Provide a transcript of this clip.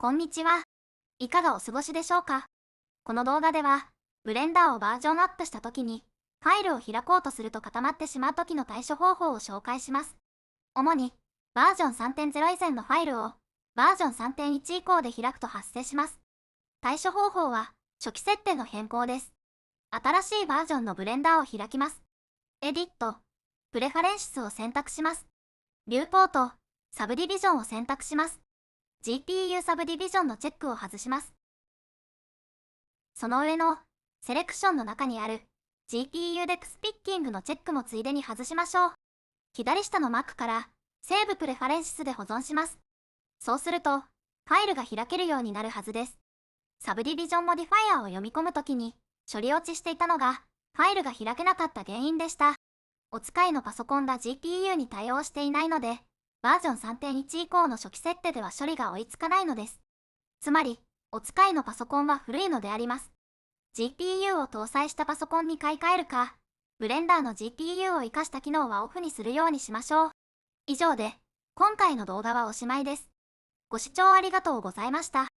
こんにちは。いかがお過ごしでしょうか？この動画では、ブレンダーをバージョンアップした時に、ファイルを開こうとすると固まってしまう時の対処方法を紹介します。主に、バージョン3.0以前のファイルを、バージョン3.1以降で開くと発生します。対処方法は、初期設定の変更です。新しいバージョンのブレンダーを開きます。エディット、プレファレンシスを選択します。ビューポート、サブディビジョンを選択します。GPU サブディビジョンのチェックを外します。その上のセレクションの中にある GPU デクスピッキングのチェックもついでに外しましょう。左下の Mac からセーブプレファレンシスで保存します。そうするとファイルが開けるようになるはずです。サブディビジョンモディファイアを読み込むときに処理落ちしていたのがファイルが開けなかった原因でした。お使いのパソコンが GPU に対応していないので、バージョン3.1以降の初期設定では処理が追いつかないのです。つまり、お使いのパソコンは古いのであります。GPU を搭載したパソコンに買い替えるか、ブレンダーの GPU を活かした機能はオフにするようにしましょう。以上で、今回の動画はおしまいです。ご視聴ありがとうございました。